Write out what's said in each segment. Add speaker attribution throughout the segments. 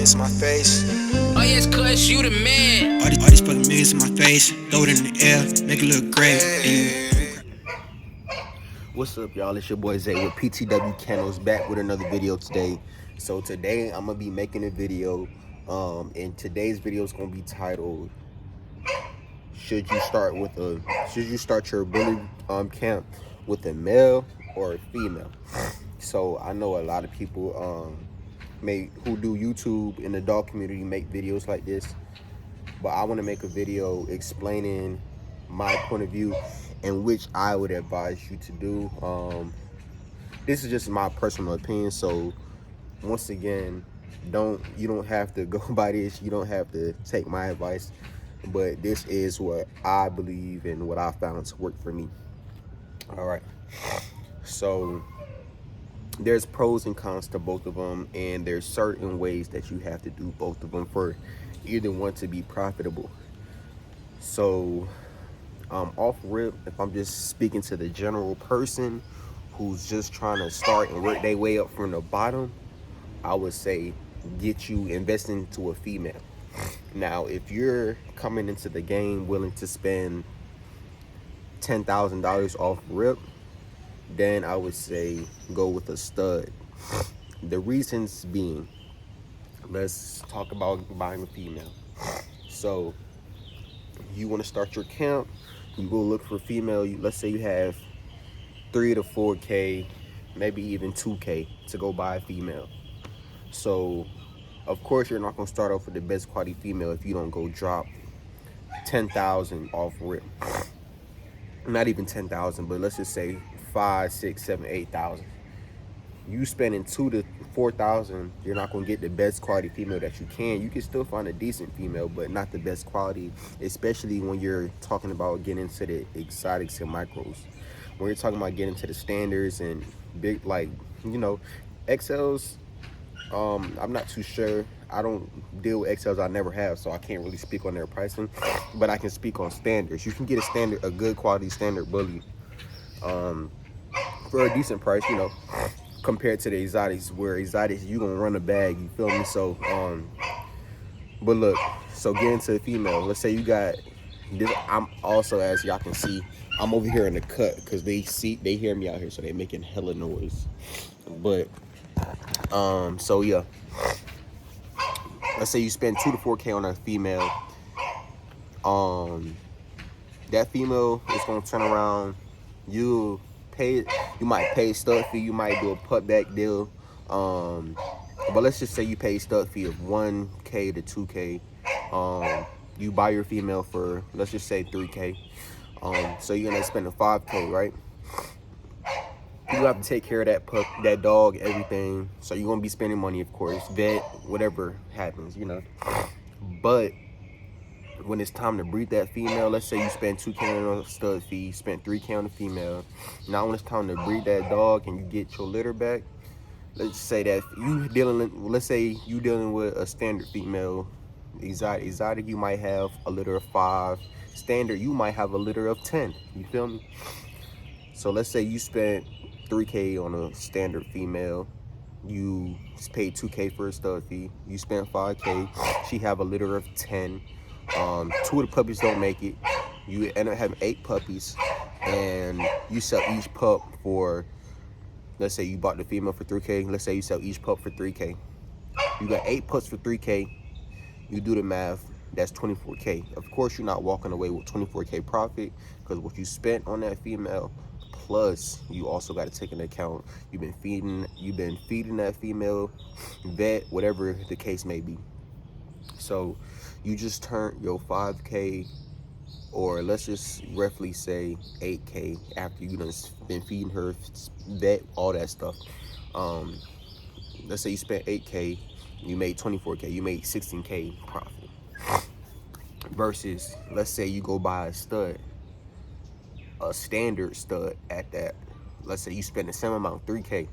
Speaker 1: millions in my face.
Speaker 2: Oh yes, cuz you the man.
Speaker 1: All these fucking millions in my face. Throw it in the air, make it look great.
Speaker 3: What's up, y'all? It's your boy Zay with PTW Kennels, back with another video today. So today I'm gonna be making a video, and today's video is gonna be titled "Should you start your bully camp with a male or a female?" So I know a lot of people who do YouTube in the dog community make videos like this, but I want to make a video explaining my point of view and which I would advise you to do. This is just my personal opinion, so once again, you don't have to go by this. You don't have to take my advice, but this is what I believe and what I found to work for me. All right, so there's pros and cons to both of them, and there's certain ways that you have to do both of them for either one to be profitable. So off rip, if I'm just speaking to the general person who's just trying to start and work their way up from the bottom, I would say invest into a female. Now, if you're coming into the game willing to spend $10,000 off rip, then I would say go with a stud. The reasons being, let's talk about buying a female. So you want to start your camp, you go look for a female. Let's say you have 3 to 4K, maybe even 2K to go buy a female. So of course you're not going to start off with the best quality female if you don't go drop 10,000 off rip. Not even 10,000, but let's just say 5, 6, 7, 8,000. You spending 2 to 4,000, you're not gonna get the best quality female that you can. You can still find a decent female, but not the best quality, especially when you're talking about getting into the exotics and micros. When you're talking about getting to the standards and big, like, XLs, I'm not too sure. I don't deal with XLs, I never have, so I can't really speak on their pricing, but I can speak on standards. You can get a good quality standard bully for a decent price, compared to the exotics, where exotics you gonna run a bag, you feel me? So but look, so get into a female. Let's say you got this. I'm also, as y'all can see, I'm over here in the cut because they hear me out here, so they're making hella noise. But so yeah, let's say you spend 2 to 4K on a female. That female is gonna turn around. You might pay stud fee, you might do a putback deal. But let's just say you pay stud fee of 1K to 2K. You buy your female for, let's just say, 3K. So you're gonna spend a 5K, right? You have to take care of that pup, that dog, everything. So you're gonna be spending money, of course, vet, whatever happens, But when it's time to breed that female, let's say you spend 2K on a stud fee, you spent 3K on the female. Now when it's time to breed that dog and you get your litter back, let's say that let's say you dealing with a standard female. Exotic, you might have a litter of 5. Standard, you might have a litter of 10. You feel me? So let's say you spent 3K on a standard female. You paid 2K for a stud fee. You spent 5K. She have a litter of 10. 2 of the puppies don't make it. You end up having 8 puppies, and you sell each pup for, let's say you bought the female for 3K. Let's say you sell each pup for 3K. You got 8 pups for 3K. You do the math, that's 24K. Of course, you're not walking away with 24K profit, because what you spent on that female, plus you also got to take into account you've been feeding that female, vet, whatever the case may be. So you just turned your 5K, or let's just roughly say 8K, after you done been feeding her, vet, all that stuff. Let's say you spent 8K, you made 24K, you made 16K profit. Versus, let's say you go buy a standard stud at that. Let's say you spend the same amount, 3K.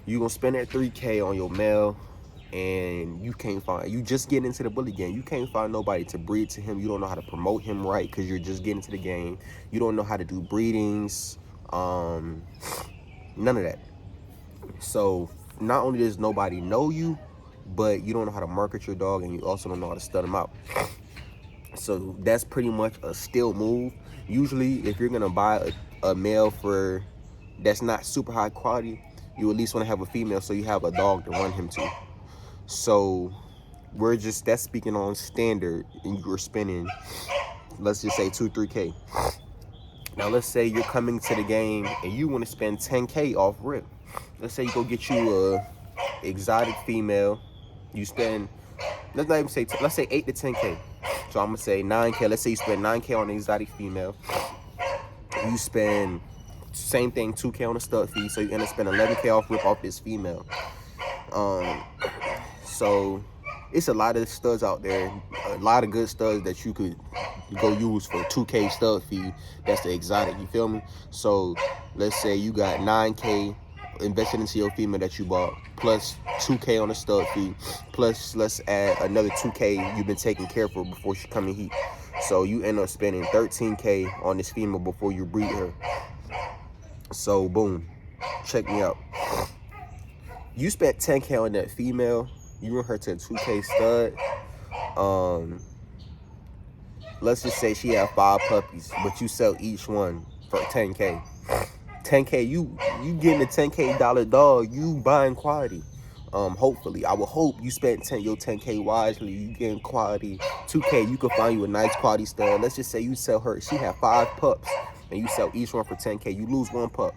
Speaker 3: You gonna spend that 3K on your male, and you just getting into the bully game. You can't find nobody to breed to him. You don't know how to promote him right, because you're just getting into the game. You don't know how to do breedings, none of that. So not only does nobody know you, but you don't know how to market your dog, and you also don't know how to stud them out. So that's pretty much a steal move. Usually, if you're gonna buy a male for that's not super high quality, you at least want to have a female so you have a dog to run him to. So that's speaking on standard, and you're spending, let's just say 2-3K. Now let's say you're coming to the game and you want to spend 10K off rip. Let's say you go get you a exotic female. You spend, let's not even say, let's say 8 to 10K. So I'm gonna say 9K. Let's say you spend 9K on an exotic female. You spend same thing, 2K on a stud fee. So you're gonna spend 11K off rip off this female. So it's a lot of studs out there, a lot of good studs that you could go use for 2K stud fee. That's the exotic, you feel me? So let's say you got 9K invested into your female that you bought, plus 2K on the stud fee, plus let's add another 2K you've been taking care of before she come in heat. So you end up spending 13K on this female before you breed her. So boom, check me out. You spent 10K on that female, you run her to a 2K stud. Let's just say she had 5 puppies, but you sell each one for 10K. 10K, you getting a $10K dog, you buying quality. Hopefully, I will hope you spent your 10K wisely. You getting quality. 2K, you can find you a nice quality stud. Let's just say you sell her, she had 5 pups, and you sell each one for 10K. You lose 1 pup,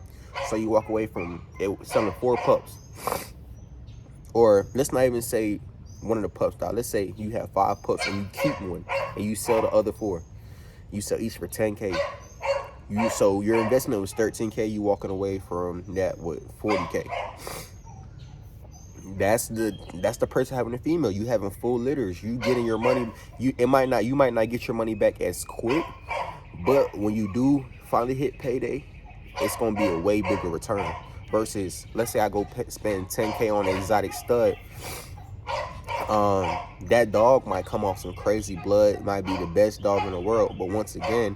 Speaker 3: so you walk away from it selling 4 pups. Or let's not even say one of the pups died. Let's say you have 5 pups and you keep one and you sell the other 4. You sell each for 10K. So your investment was 13K. You walking away from that with 40K. That's the person having a female. You having full litters. You getting your money. You might not get your money back as quick, but when you do finally hit payday, it's gonna be a way bigger return. Versus, let's say I go spend 10K on an exotic stud. That dog might come off some crazy blood, might be the best dog in the world, but once again,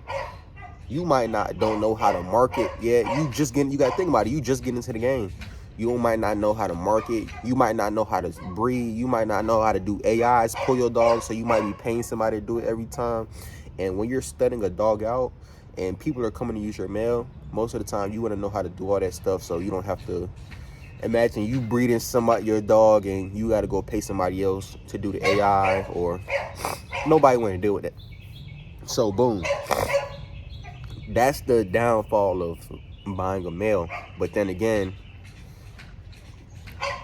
Speaker 3: you don't know how to market yet. You gotta think about it, you just get into the game. You might not know how to market, you might not know how to breed, you might not know how to do AIs, pull your dog, so you might be paying somebody to do it every time. And when you're studying a dog out and people are coming to use your male, most of the time you want to know how to do all that stuff, so you don't have to imagine you breeding your dog and you got to go pay somebody else to do the AI, or nobody want to deal with it. So boom, that's the downfall of buying a male. But then again,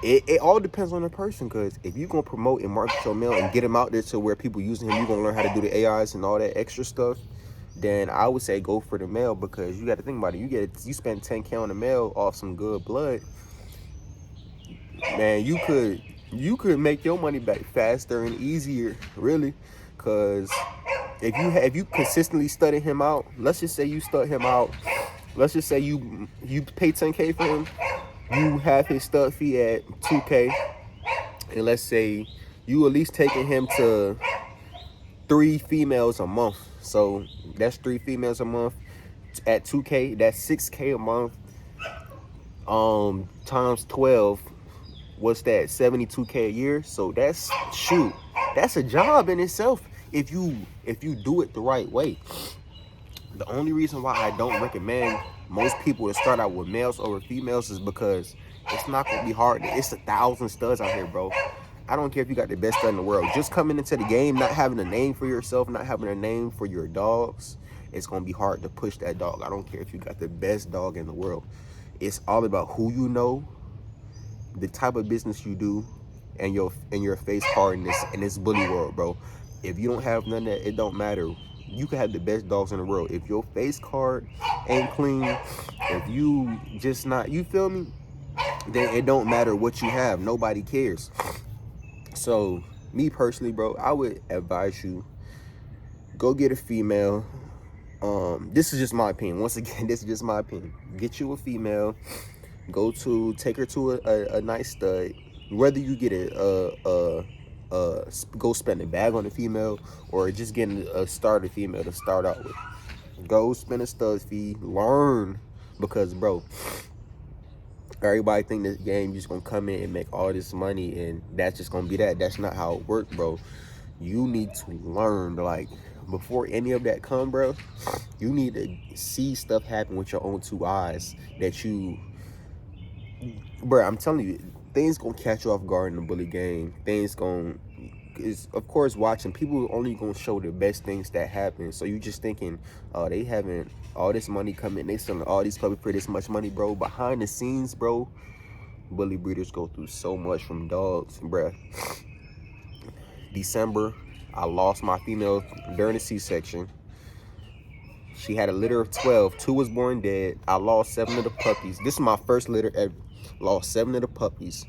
Speaker 3: it all depends on the person, because if you're going to promote and market your male and get him out there to where people using him, you're going to learn how to do the AIs and all that extra stuff, then I would say go for the male, because you got to think about it. You spend 10K on the male off some good blood, man. You could make your money back faster and easier, really, because if you consistently study him out, let's just say you stud him out, let's just say you pay 10K for him, you have his stud fee at 2K, and let's say you at least taking him to 3 females a month. So that's 3 females a month at 2K. That's 6K a month. Times 12. What's that? 72K a year. So that's a job in itself if you do it the right way. The only reason why I don't recommend most people to start out with males over females is because it's not gonna be hard. It's 1,000 studs out here, bro. I don't care if you got the best stud in the world. Just coming into the game, not having a name for yourself, not having a name for your dogs, it's gonna be hard to push that dog. I don't care if you got the best dog in the world. It's all about who you know, the type of business you do, and your face card in this bully world, bro. If you don't have none of that, it don't matter. You can have the best dogs in the world. If your face card ain't clean, if you just not, you feel me, then it don't matter what you have. Nobody cares. So me personally, bro, I would advise you, go get a female. This is just my opinion. Once again, this is just my opinion. Get you a female. Take her to a nice stud. Whether you get go spend a bag on a female or just getting a starter female to start out with. Go spend a stud fee. Learn, because bro, Everybody think this game just gonna come in and make all this money and that's just gonna be that. That's not how it works, bro. You need to learn, like, before any of that come, bro, you need to see stuff happen with your own two eyes that you, bro, I'm telling you, things gonna catch you off guard in the bully game. Things gonna, is of course watching people only gonna show the best things that happen. So you just thinking, oh, they having all this money coming, they selling all these puppies for this much money, bro. Behind the scenes, bro, bully breeders go through so much from dogs, bro. December, I lost my female during the C-section. She had a litter of 12. 2 was born dead. I lost 7 of the puppies. This is my first litter ever. Lost 7 of the puppies.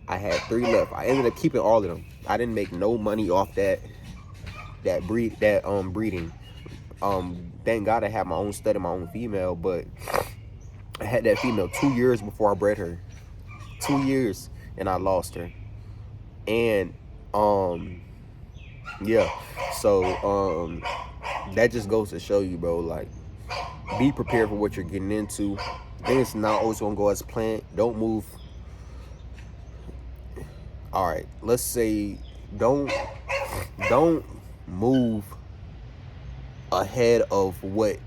Speaker 3: I had 3 left. I ended up keeping all of them. I didn't make no money off breeding. Thank God I had my own stud and my own female, but I had that female 2 years before I bred her. 2 years, and I lost her. And yeah, so that just goes to show you, bro, like, be prepared for what you're getting into. Things not always gonna go as planned. Don't move. All right, let's say don't move ahead of what.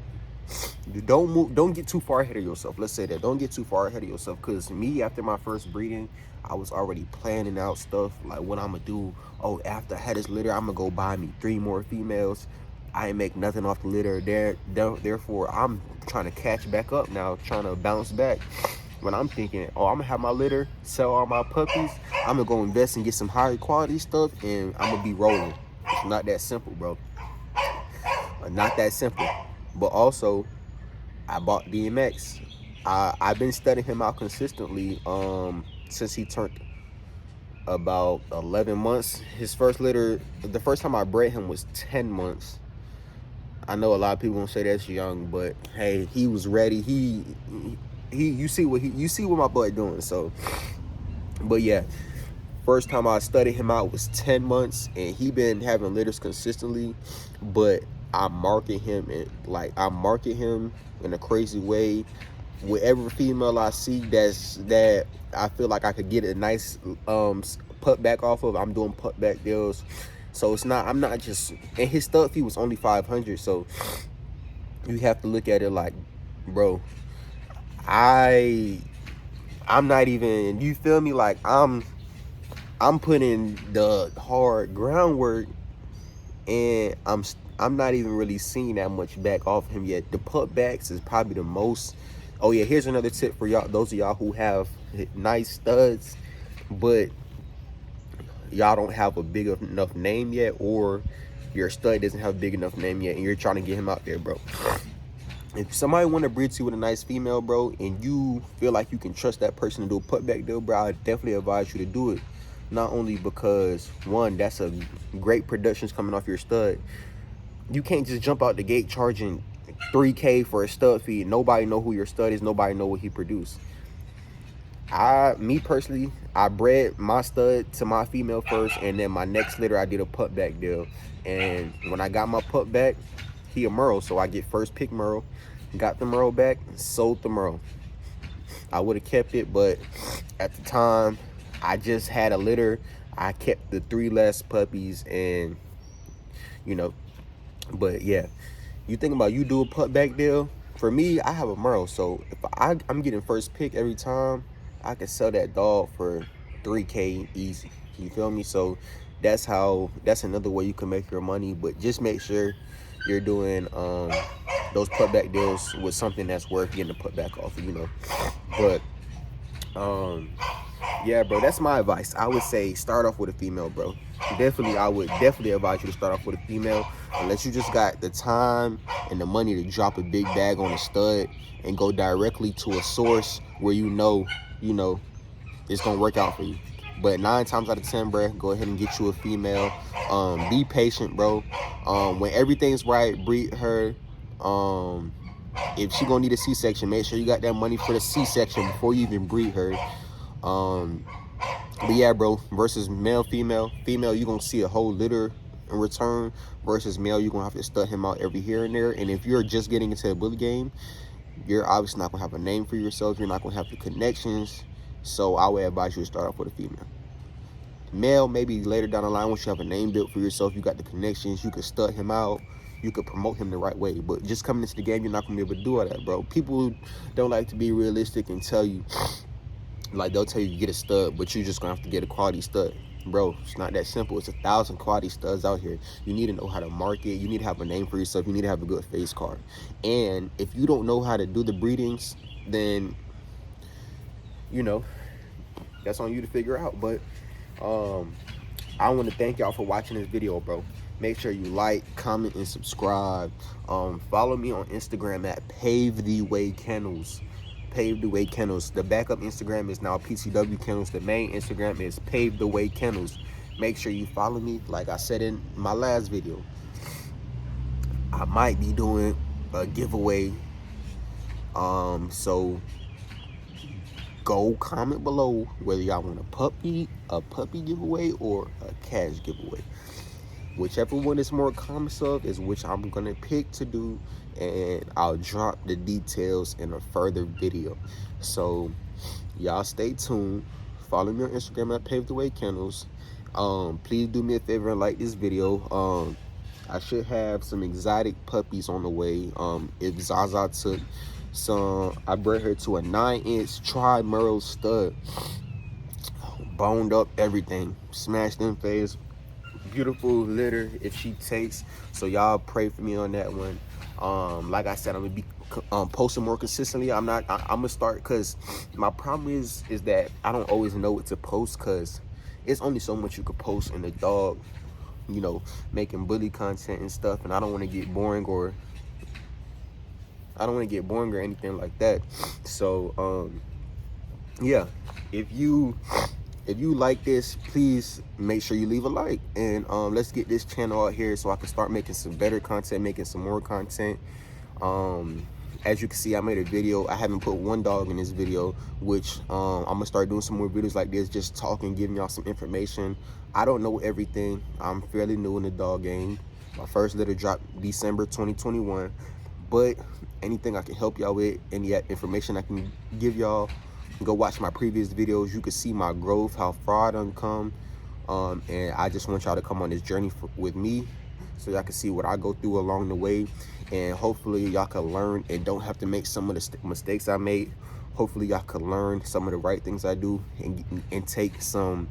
Speaker 3: Don't get too far ahead of yourself. Let's say that. Don't get too far ahead of yourself. Because me, after my first breeding, I was already planning out stuff like what I'm gonna do. Oh, after I had this litter, I'm gonna go buy me 3 more females. I ain't make nothing off the litter there. Therefore, I'm trying to catch back up now, trying to bounce back. When I'm thinking, oh, I'm gonna have my litter, sell all my puppies, I'm gonna go invest and get some higher quality stuff, and I'm gonna be rolling. It's not that simple, bro. Not that simple. But also, I bought DMX. I've been studying him out consistently since he turned about 11 months. His first litter, the first time I bred him was 10 months. I know a lot of people gonna say that's young, but hey, he was ready. He you see what my boy doing. So, but yeah, first time I studied him out was 10 months, and he been having litters consistently. But I market him in a crazy way. With every female I see that I feel like I could get a nice put back off of, I'm doing put back deals. So I'm not just, and his stud fee was only 500. So you have to look at it like, bro, I'm not even, you feel me? Like I'm putting the hard groundwork, and I'm not even really seeing that much back off him yet. The putbacks is probably the most. Oh yeah, here's another tip for y'all, those of y'all who have nice studs, but y'all don't have a big enough name yet, or your stud doesn't have a big enough name yet, and you're trying to get him out there, bro. If somebody want to breed you with a nice female, bro, and you feel like you can trust that person to do a putback deal, bro, I definitely advise you to do it. Not only because, one, that's a great productions coming off your stud. You can't just jump out the gate charging $3K for a stud fee. Nobody know who your stud is. Nobody know what he produced. Me personally, I bred my stud to my female first, and then my next litter I did a putback deal. And when I got my putback, he a Merle, so I get first pick Merle. Got the Merle back, sold the Merle. I would have kept it, but at the time, I just had a litter. I kept the 3 last puppies, and you know. But yeah, you think about, you do a putback deal. For me, I have a Merle, so if I'm getting first pick every time, I can sell that dog for 3K easy. You feel me? So that's another way you can make your money. But just make sure you're doing those putback deals with something that's worth getting a putback off of, you know. But yeah, bro, that's my advice. I would say start off with a female, bro. I would definitely advise you to start off with a female, unless you just got the time and the money to drop a big bag on a stud and go directly to a source where you know it's gonna work out for you. But 9 times out of 10, bro, go ahead and get you a female. Be patient, bro. When everything's right, breed her. If she gonna need a C-section, make sure you got that money for the C-section before you even breed her. But yeah, bro, versus male, female, you gonna see a whole litter in return. Versus male, you're gonna have to stud him out every here and there. And if you're just getting into the bully game, you're obviously not gonna have a name for yourself. You're not gonna have the connections. So I would advise you to start off with a female. Male, maybe later down the line, once you have a name built for yourself, you got the connections, you could stud him out, you could promote him the right way. But just coming into the game, you're not gonna be able to do all that, bro. People don't like to be realistic and tell you, like, they'll tell you get a stud, but you're just gonna have to get a quality stud. Bro, it's not that simple. It's 1,000 quality studs out here. You need to know how to market. You need to have a name for yourself. You need to have a good face card. And if you don't know how to do the breedings, then, you know, that's on you to figure out. But I want to thank y'all for watching this video, bro. Make sure you like, comment, and subscribe. Follow me on Instagram at Pave the Way Kennels. Pave the Way Kennels. The backup Instagram is now PTW Kennels. The main Instagram is Pave the Way Kennels. Make sure you follow me. Like I said in my last video, I might be doing a giveaway. So go comment below whether y'all want a puppy giveaway or a cash giveaway. Whichever one is more comments of is which I'm gonna pick to do, and I'll drop the details in a further video. So y'all stay tuned. Follow me on Instagram at Pave the Way Kennels. Please do me a favor and like this video. I should have some exotic puppies on the way. If Zaza took some, I bred her to a 9-inch tri-merle stud, boned up everything, smashed in face, beautiful litter if she takes. So y'all pray for me on that one. Like I said, I'm gonna be posting more consistently. I'm gonna start, because my problem is that I don't always know what to post, because it's only so much you could post in the dog, you know, making bully content and stuff, and I don't want to get boring or anything like that. So yeah, if you like this, please make sure you leave a like, and let's get this channel out here so I can start making some better content, making some more content. As you can see, I made a video. I haven't put one dog in this video, which I'm gonna start doing some more videos like this, just talking, giving y'all some information. I don't know everything. I'm fairly new in the dog game. My first litter dropped December 2021, but anything I can help y'all with, any information I can give y'all, go watch my previous videos. You can see my growth, how far I done come. And I just want y'all to come on this journey with me, so y'all can see what I go through along the way, and hopefully y'all can learn and don't have to make some of the mistakes I made. Hopefully y'all can learn some of the right things I do, and take some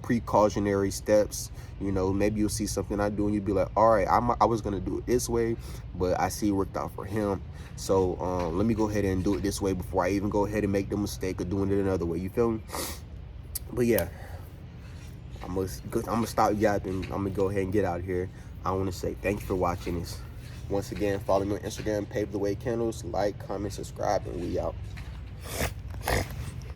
Speaker 3: precautionary steps. You know, maybe you'll see something I do and you'll be like, all right, I was gonna do it this way, but I see it worked out for him. So let me go ahead and do it this way before I even go ahead and make the mistake of doing it another way. You feel me? But yeah, I'm gonna stop yapping. I'm gonna go ahead and get out of here. I want to say thank you for watching this. Once again, follow me on Instagram, Pave the Way Kennels. Like, comment, subscribe, and we out.